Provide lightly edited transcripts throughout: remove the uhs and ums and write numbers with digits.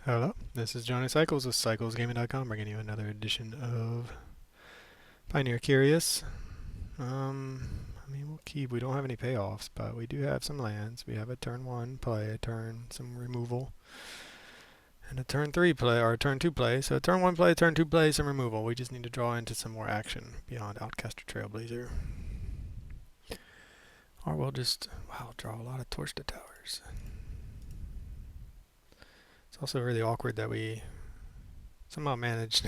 Hello, this is Johnny Cycles with CyclesGaming.com, bringing you another edition of Pioneer Curious. We'll keep. We don't have any payoffs, but we do have some lands. We have a turn 1 play, a turn some removal, and a turn 3 play, or a turn 2 play. So turn 1 play, turn 2 play, some removal. We just need to draw into some more action beyond Outcaster Trailblazer. Or we'll just, draw a lot of Torch to Towers. It's also really awkward that we somehow managed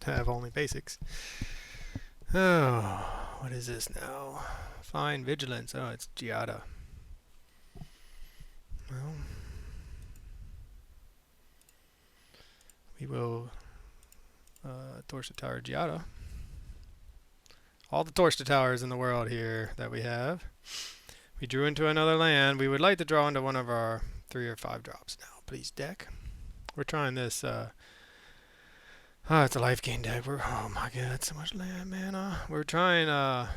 to have only basics. Oh, what is this now? Fine vigilance. Oh, it's Giada. Well, we will torch the tower Giada. All the torch to towers in the world here that we have. We drew into another land. We would like to draw into one of our 3 or 5 drops now. Please, deck. We're trying this. It's a life gain deck. Oh my god, so much land mana. We're trying a.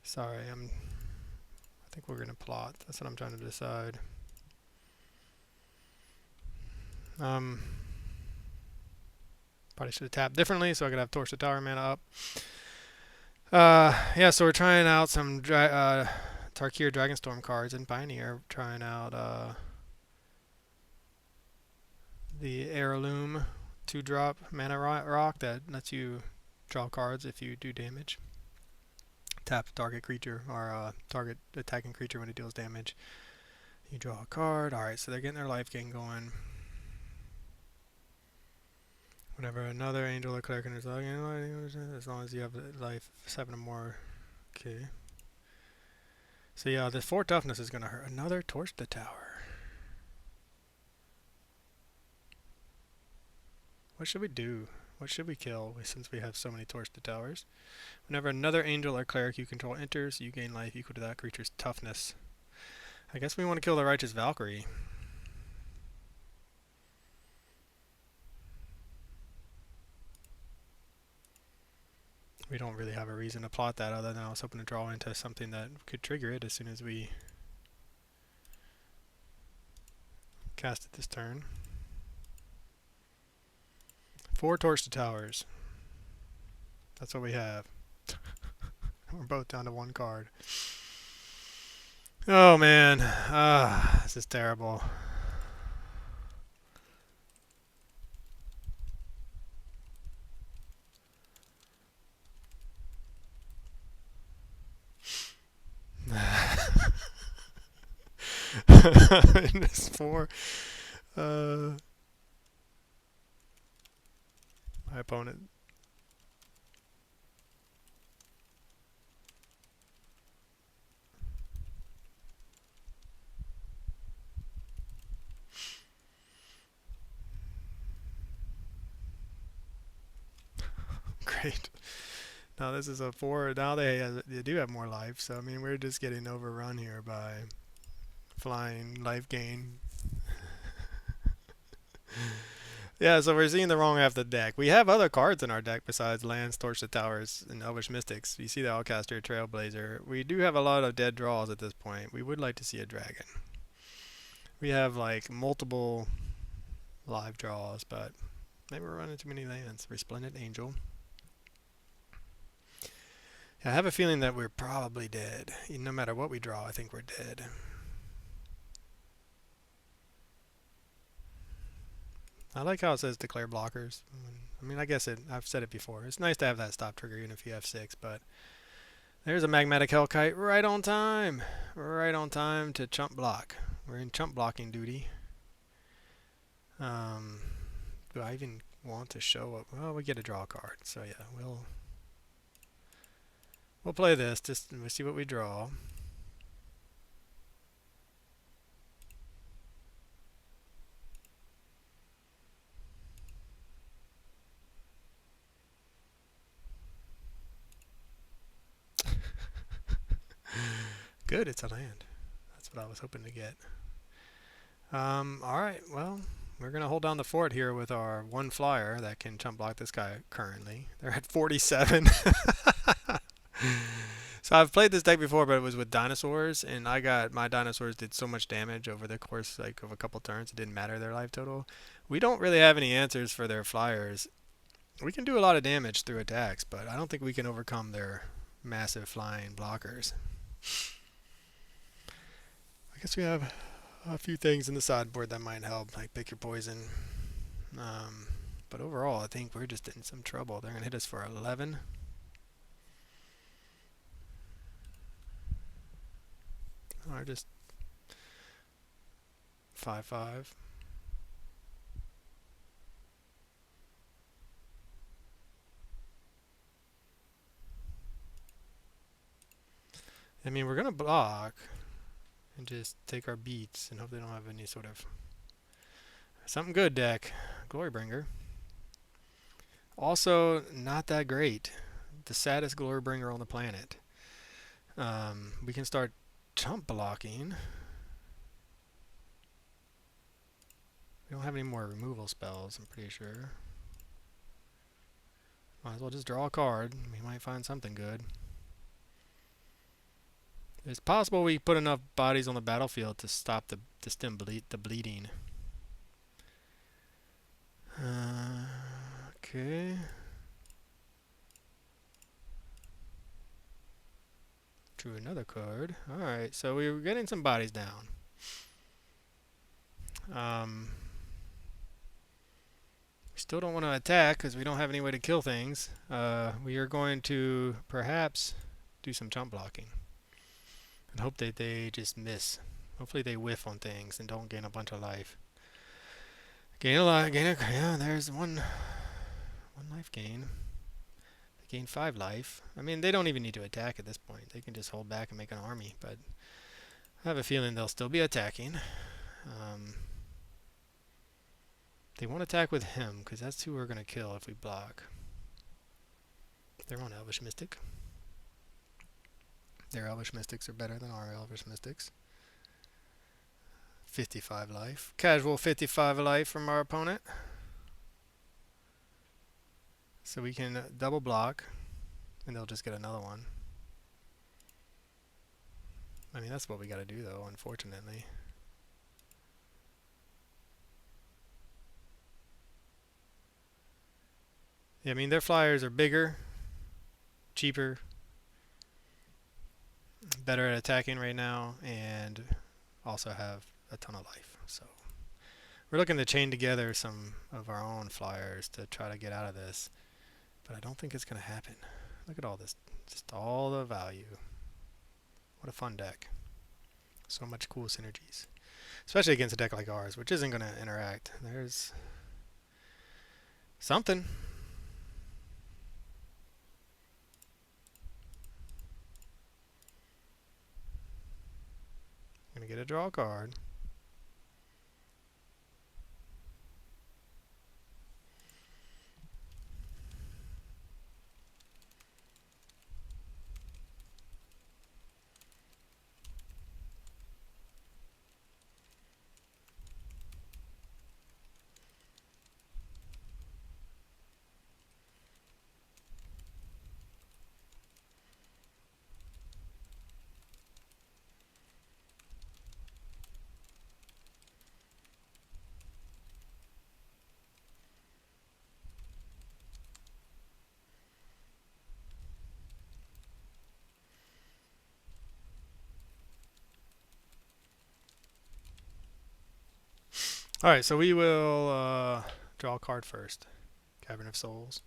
Sorry, I think we're gonna plot. That's what I'm trying to decide. Probably should have tapped differently so I could have Torch the Tower mana up. Yeah, so we're trying out some Tarkir Dragonstorm cards in Pioneer. Trying out the Heirloom 2-drop mana rock that lets you draw cards if you do damage. Tap target creature or target attacking creature when it deals damage. You draw a card. Alright, so they're getting their life gain going. Whenever another angel or cleric enters, as long as you have life 7 or more. Okay. So yeah, the 4 toughness is going to hurt. Another Torch the Tower. What should we do? What should we kill since we have so many Torch the Towers? Whenever another angel or cleric you control enters, you gain life equal to that creature's toughness. I guess we want to kill the Righteous Valkyrie. We don't really have a reason to plot that other than I was hoping to draw into something that could trigger it as soon as we cast it this turn. 4 Torch to Towers. That's what we have. We're both down to 1 card. Oh man, this is terrible. Minus 4. My opponent. Great. Now this is a 4. Now they do have more life, so I mean we're just getting overrun here by flying life gain. Yeah, so we're seeing the wrong half of the deck. We have other cards in our deck besides lands, Torch the Towers, and Elvish Mystics. You see the Outcaster Trailblazer. We do have a lot of dead draws at this point. We would like to see a dragon. We have like multiple live draws, but maybe we're running too many lands. Resplendent Angel. I have a feeling that we're probably dead. No matter what we draw, I think we're dead. I like how it says declare blockers. I mean, I guess I've said it before. It's nice to have that stop trigger even if you have 6, but there's a Magmatic Hellkite right on time. Right on time to chump block. We're in chump blocking duty. Do I even want to show up? Well, we get to draw a card. So yeah, we'll play this. Just we'll see what we draw. Good, it's a land. That's what I was hoping to get. Alright, well, we're going to hold down the fort here with our 1 flyer that can chump block this guy currently. They're at 47. So I've played this deck before, but it was with dinosaurs, and my dinosaurs did so much damage over the course like of a couple turns. It didn't matter their life total. We don't really have any answers for their flyers. We can do a lot of damage through attacks, but I don't think we can overcome their massive flying blockers. I guess we have a few things in the sideboard that might help, like pick your poison. But overall, I think we're just in some trouble. They're going to hit us for 11. Or just 5/5. I mean, we're going to block and just take our beats and hope they don't have any sort of something good deck. Glorybringer. Also, not that great. The saddest Glorybringer on the planet. We can start chump blocking. We don't have any more removal spells, I'm pretty sure. Might as well just draw a card. We might find something good. It's possible we put enough bodies on the battlefield to stop the stem the bleeding. Okay. Drew another card. Alright, so we were getting some bodies down. We still don't want to attack because we don't have any way to kill things. We are going to perhaps do some chump blocking. And hope that they just miss. Hopefully they whiff on things and don't gain a bunch of life. Gain a lot, yeah, there's one life gain. They gain 5 life. I mean, they don't even need to attack at this point. They can just hold back and make an army, but I have a feeling they'll still be attacking. They won't attack with him, because that's who we're going to kill if we block. They're on Elvish Mystic. Their Elvish Mystics are better than our Elvish Mystics. 55 life. Casual 55 life from our opponent. So we can double block, and they'll just get another one. I mean, that's what we got to do, though, unfortunately. Yeah, I mean, their flyers are bigger, cheaper, better at attacking right now, and also have a ton of life. So we're looking to chain together some of our own flyers to try to get out of this, but I don't think it's going to happen. Look at all this, just all the value. What a fun deck. So much cool synergies, especially against a deck like ours, which isn't going to interact. There's something. Gonna get a draw card. Alright, so we will draw a card first. Cavern of Souls.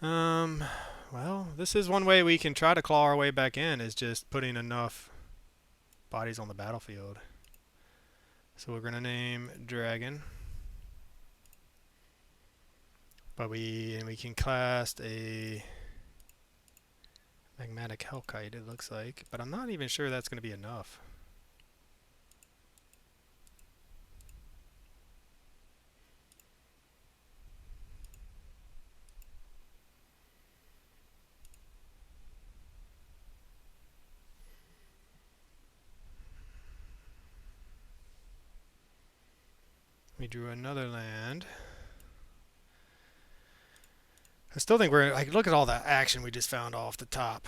Well, this is one way we can try to claw our way back in, is just putting enough bodies on the battlefield. So we're going to name Dragon. But we can cast a Magmatic Hellkite, it looks like. But I'm not even sure that's going to be enough. We drew another land. I still think we're like, look at all that action we just found off the top.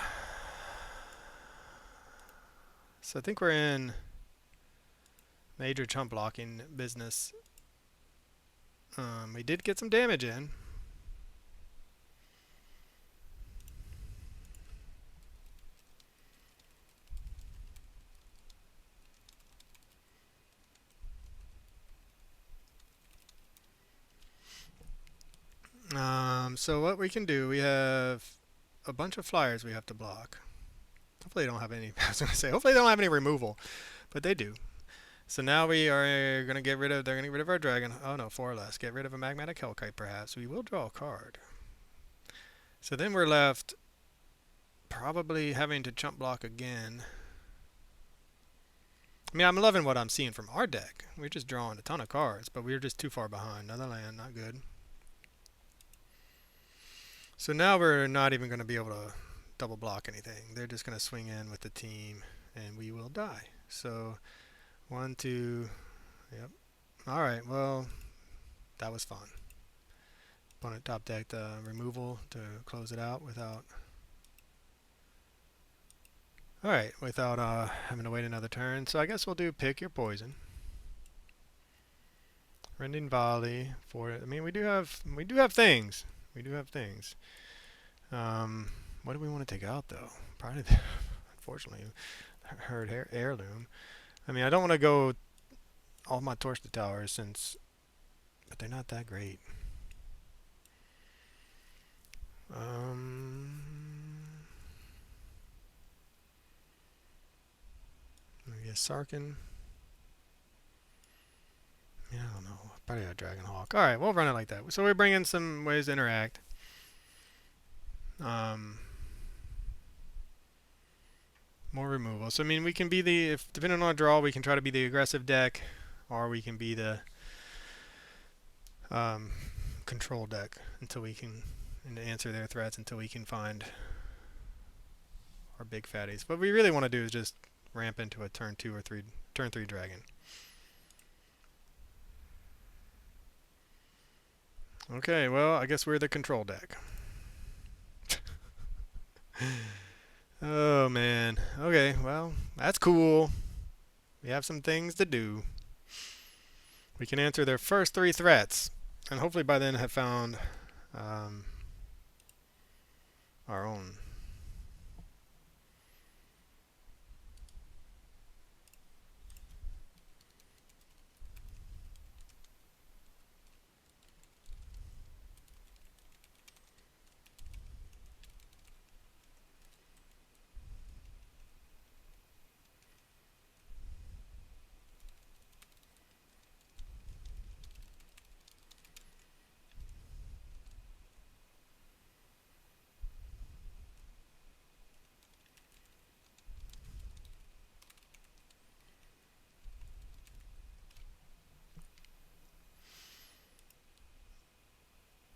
So I think we're in major chump blocking business. We did get some damage in. So what we can do, we have a bunch of flyers we have to block. Hopefully they don't have any, I was going to say, hopefully they don't have any removal, but they do. So now we are going to get rid of, they're going to get rid of our dragon. Oh no, 4 less. Get rid of a magmatic hellkite perhaps. We will draw a card. So then we're left probably having to chump block again. I mean, I'm loving what I'm seeing from our deck. We're just drawing a ton of cards, but we're just too far behind. Another land, not good. So now we're not even going to be able to double block anything. They're just going to swing in with the team, and we will die. So 1, 2, yep. Alright, well, that was fun. Opponent top decked removal to close it out without... Alright, without having to wait another turn. So I guess we'll do pick your poison. Rending Volley for it. I mean, we do have things. We do have things. What do we want to take out though? Probably, unfortunately, heard Heirloom. I mean, I don't want to go all my Torch the Towers since, but they're not that great. Maybe a Sarkin. Yeah, I don't know. Probably a Dragonhawk. Alright, we'll run it like that. So we bring in some ways to interact. More removal. So I mean, we can be the, if depending on our draw, we can try to be the aggressive deck, or we can be the control deck until we can, and to answer their threats until we can find our big fatties. What we really want to do is just ramp into a turn 2 or 3, turn 3 dragon. Okay, well, I guess we're the control deck. Oh man. Okay, well, that's cool. We have some things to do. We can answer their first 3 threats, and hopefully by then have found our own.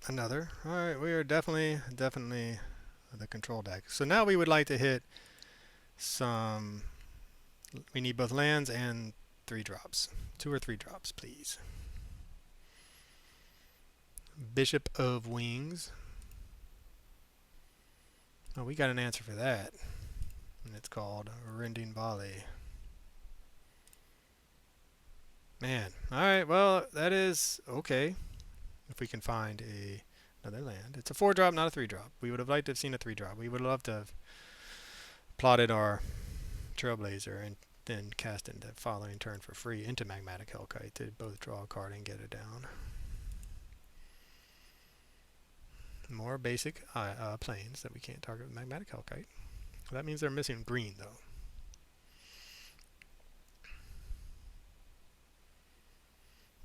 Another. Alright, we are definitely the control deck. So now we would like to hit some... We need both lands and 3 drops. 2 or 3 drops, please. Bishop of Wings. Oh, we got an answer for that. And it's called Rending Volley. Man. Alright, well, that is okay. If we can find another land. It's a 4-drop, not a 3-drop. We would have liked to have seen a 3-drop. We would have loved to have plotted our Trailblazer and then cast in the following turn for free into Magmatic Hellkite to both draw a card and get it down. More basic planes that we can't target with Magmatic Hellkite. That means they're missing green though.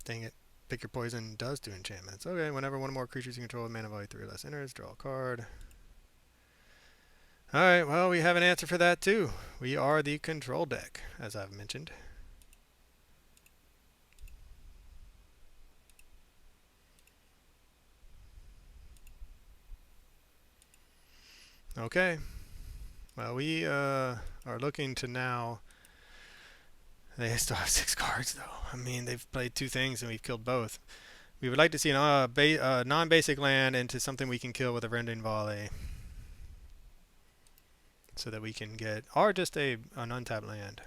Dang it. Pick your poison does do enchantments. Okay, whenever one or more creatures you control with mana value 3 or less enters, draw a card. Alright, well, we have an answer for that too. We are the control deck, as I've mentioned. Okay. Well, we are looking to now... They still have 6 cards, though. I mean, they've played 2 things and we've killed both. We would like to see a non-basic land into something we can kill with a Rending Volley. So that we can get... Or just an untapped land.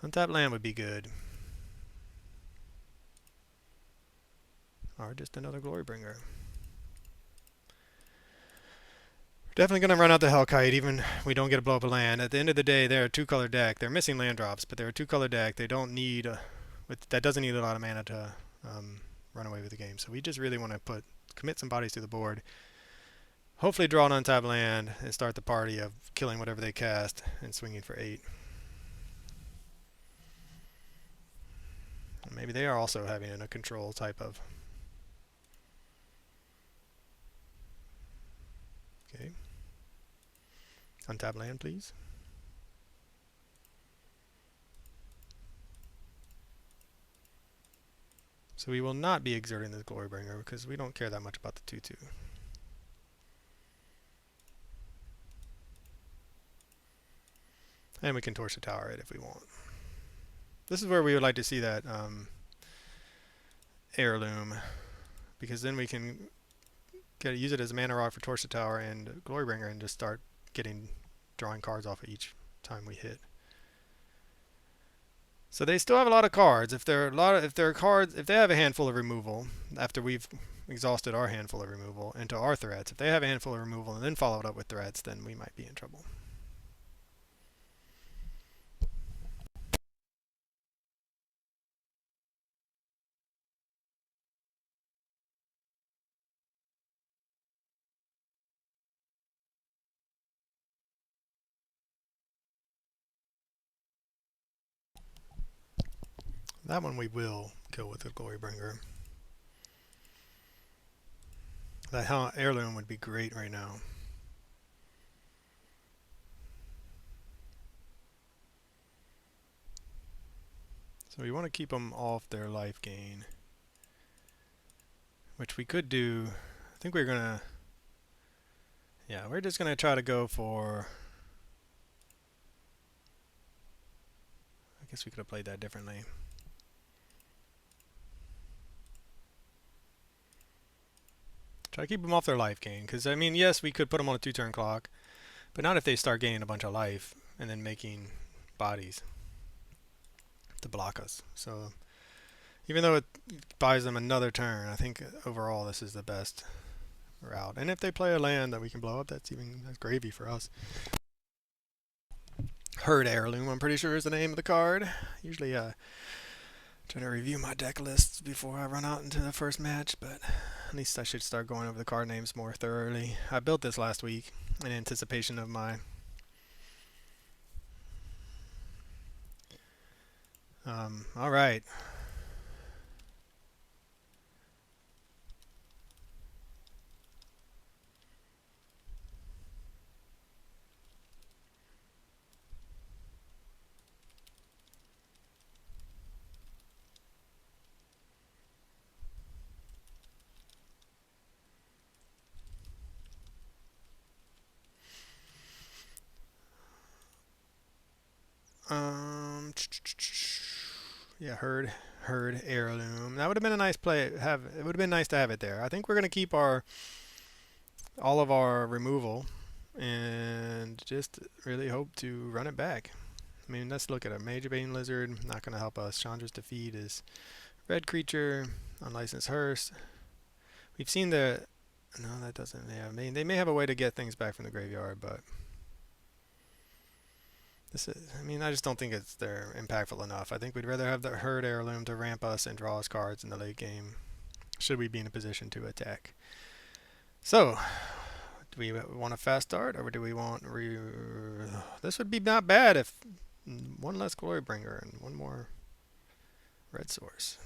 Untap land would be good. Or just another Glorybringer. Definitely going to run out the Hellkite, even if we don't get a blow up a land. At the end of the day, they're a 2-color deck. They're missing land drops, but they're a 2-color deck. They don't need, that doesn't need a lot of mana to run away with the game. So we just really want to commit some bodies to the board. Hopefully draw an untapped land and start the party of killing whatever they cast and swinging for 8. Maybe they are also having a control type of. Okay. Untap land, please. So we will not be exerting this Glorybringer because we don't care that much about the 2/2. And we can torch the tower it if we want. This is where we would like to see that Heirloom, because then we can use it as a mana rock for torch the tower and Glorybringer and just start drawing cards off of each time we hit. So they still have a lot of cards. If they have a handful of removal after we've exhausted our handful of removal into our threats, if they have a handful of removal and then follow it up with threats, then we might be in trouble. That one we will kill with a Glorybringer. That Heirloom would be great right now. So we want to keep them off their life gain, which we could do. I think we're gonna. Yeah, we're just gonna try to go for. I guess we could have played that differently. Try to keep them off their life gain, because I mean, yes, we could put them on a 2-turn clock, but not if they start gaining a bunch of life and then making bodies to block us. So even though it buys them another turn, I think overall this is the best route. And if they play a land that we can blow up, that's gravy for us. Herd Heirloom, I'm pretty sure is the name of the card. Usually try to review my deck lists before I run out into the first match, but at least I should start going over the card names more thoroughly. I built this last week in anticipation of my all right. Yeah, herd Heirloom. That would have been a nice play. It would have been nice to have it there. I think we're gonna keep all of our removal and just really hope to run it back. I mean, let's look at a Major Bane Lizard. Not gonna help us. Chandra's Defeat is red creature, unlicensed hearse. We've seen no, that doesn't. Yeah, I mean, they may have a way to get things back from the graveyard, but. I just don't think they're impactful enough. I think we'd rather have the Herd Heirloom to ramp us and draw us cards in the late game, should we be in a position to attack. So, do we want a fast start, or do we want... This would be not bad if one less Glorybringer and one more red source.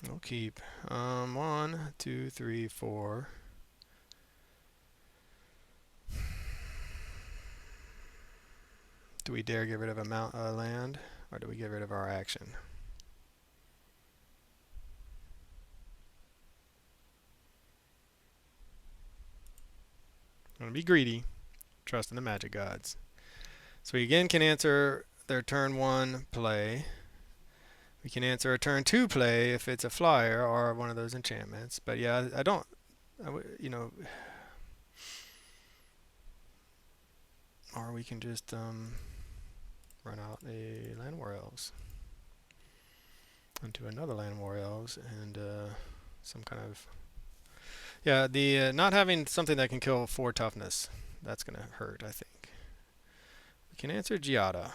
We'll keep 1, 2, 3, 4... Do we dare get rid of a land, or do we get rid of our action? I'm going to be greedy, trust in the magic gods. So we again can answer their turn 1 play. We can answer a turn 2 play if it's a flyer or one of those enchantments. But yeah, Or we can just run out a Land War Elves into another Land War Elves and some kind of... Yeah, the not having something that can kill 4 toughness, that's going to hurt, I think. We can answer Giada.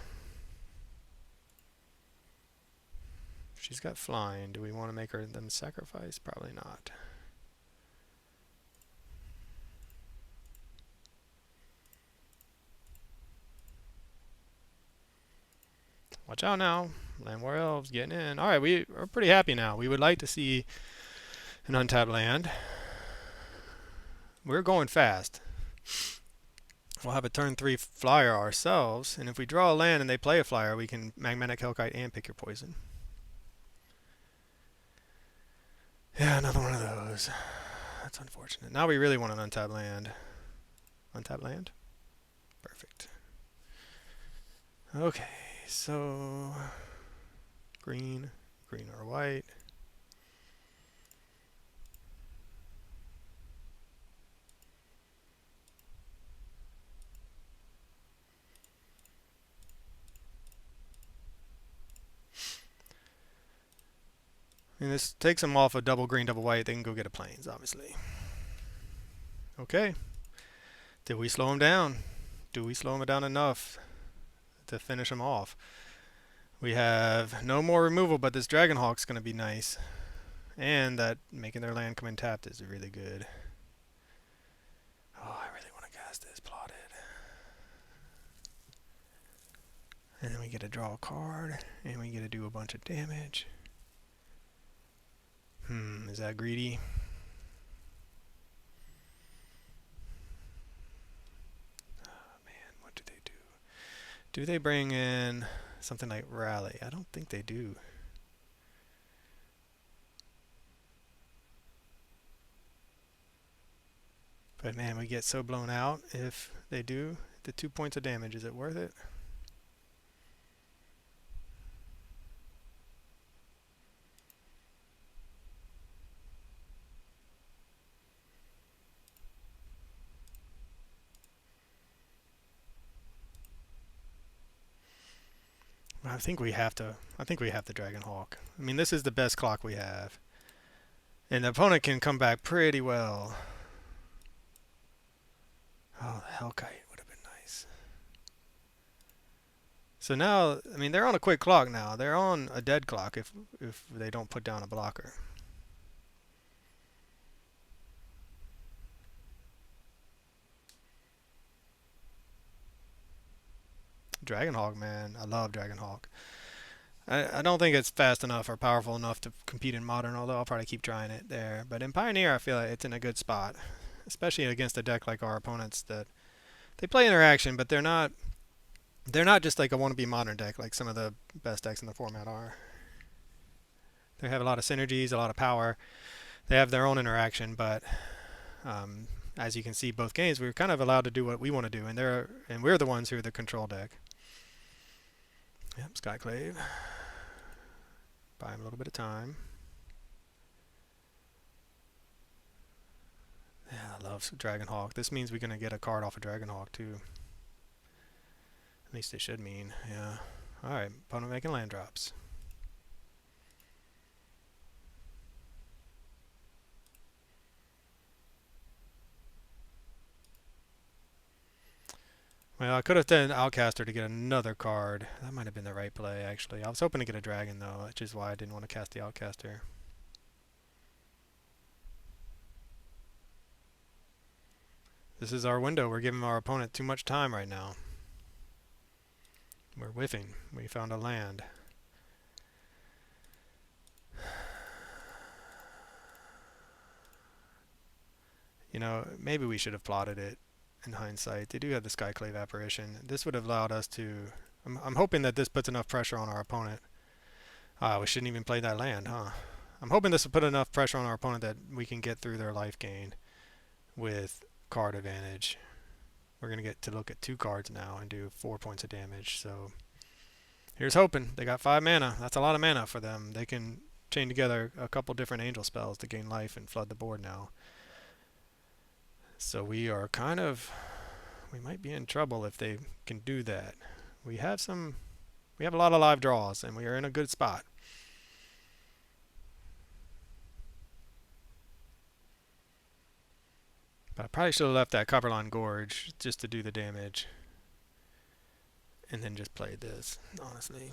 She's got flying. Do we want to make her them sacrifice? Probably not. Watch out now. Land War Elves getting in. Alright, we're pretty happy now. We would like to see an untapped land. We're going fast. We'll have a turn 3 flyer ourselves, and if we draw a land and they play a flyer, we can Magmatic Hellkite and pick your poison. Yeah, another one of those. That's unfortunate. Now we really want an untapped land. Untapped land? Perfect. Okay, so green or white. And this takes them off a double green, double white. They can go get a plains, obviously. Okay. Did we slow them down? Do we slow them down enough to finish them off? We have no more removal, but this Dragonhawk's going to be nice. And that making their land come in tapped is really good. Oh, I really want to cast this plotted. And then we get to draw a card, and we get to do a bunch of damage. Is that greedy? Oh man, what do they do? Do they bring in something like Rally? I don't think they do. But man, we get so blown out if they do. The 2 points of damage, is it worth it? I think we have to. I think we have the Dragonhawk. I mean, this is the best clock we have, and the opponent can come back pretty well. Oh, the Hellkite would have been nice. So now, I mean, they're on a quick clock now. They're on a dead clock if they don't put down a blocker. Dragonhawk, man. I love Dragonhawk. I don't think it's fast enough or powerful enough to compete in Modern, although I'll probably keep trying it there. But in Pioneer, I feel like it's in a good spot, especially against a deck like our opponents that they play interaction, but they're not just like a wannabe Modern deck like some of the best decks in the format are. They have a lot of synergies, a lot of power. They have their own interaction, but as you can see, both games we're kind of allowed to do what we want to do, and we're the ones who are the control deck. Yep, Skyclave. Buy him a little bit of time. Yeah, I love Dragonhawk. This means we're going to get a card off of Dragonhawk, too. At least it should mean, yeah. Alright, opponent making land drops. Well, I could have done Outcaster to get another card. That might have been the right play, actually. I was hoping to get a dragon, though, which is why I didn't want to cast the Outcaster. This is our window. We're giving our opponent too much time right now. We're whiffing. We found a land. You know, maybe we should have plotted it. In hindsight, they do have the Skyclave apparition. This would have allowed us to... I'm hoping that this puts enough pressure on our opponent. We shouldn't even play that land, huh? I'm hoping this will put enough pressure on our opponent that we can get through their life gain with card advantage. We're going to get to look at 2 cards now and do 4 points of damage. So here's hoping. They got 5 mana. That's a lot of mana for them. They can chain together a couple different angel spells to gain life and flood the board now. So we are kind of we might be in trouble if they can do that. We have a lot of live draws, and we are in a good spot. But I probably should have left that Copperline Gorge just to do the damage. And then just played this, honestly.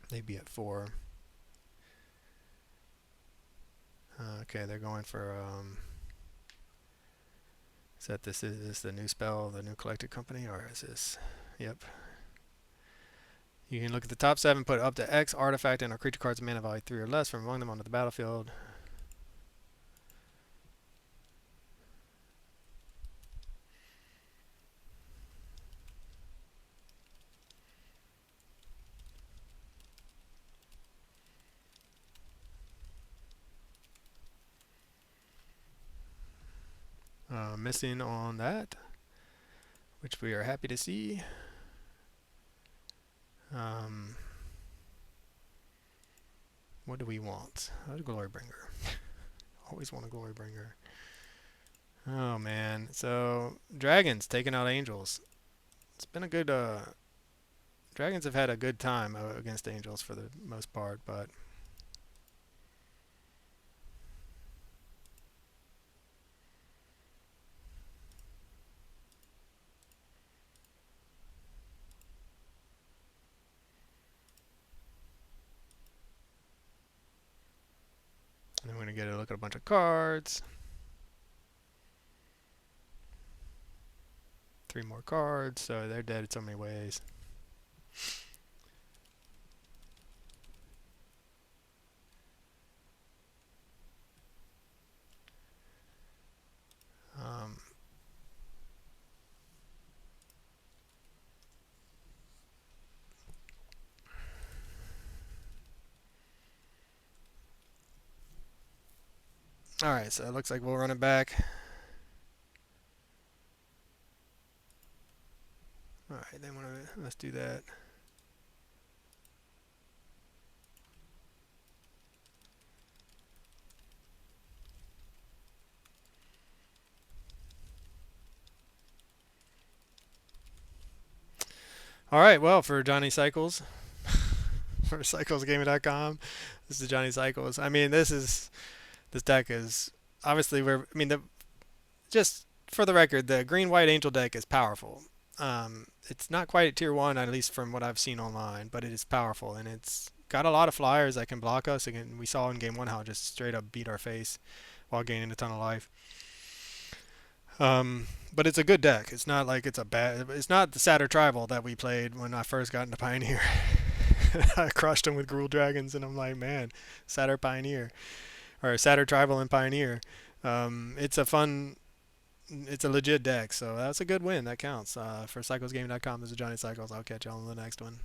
They'd be at 4. Okay, they're going for, is this the new spell, the new collected company, or is this, yep. You can look at the top 7, put up to X artifact and our creature cards mana value 3 or less from among them onto the battlefield. Missing on that, which we are happy to see. What do we want? A Glorybringer. Always want a Glorybringer. Oh man, so dragons taking out angels. It's been a good. Dragons have had a good time against angels for the most part, but. And then we're going to get a look at a bunch of cards. 3 more cards, so they're dead in so many ways. Alright, so it looks like we'll run it back. Alright, then let's do that. Alright, well, for Johnny Cycles, for CyclesGaming.com, this is Johnny Cycles. I mean, this deck is obviously just for the record, the green-white angel deck is powerful. It's not quite at tier 1, at least from what I've seen online, but it is powerful, and it's got a lot of flyers that can block us. Again, we saw in game 1 how it just straight up beat our face while gaining a ton of life. But it's a good deck. It's not like it's not the Satyr Tribal that we played when I first got into Pioneer. I crushed him with Gruul Dragons, and I'm like, man, Satyr Pioneer. Or Satyr Tribal and Pioneer. It's a legit deck, so that's a good win. That counts. For CyclesGaming.com, this is Johnny Cycles. I'll catch y'all on the next one.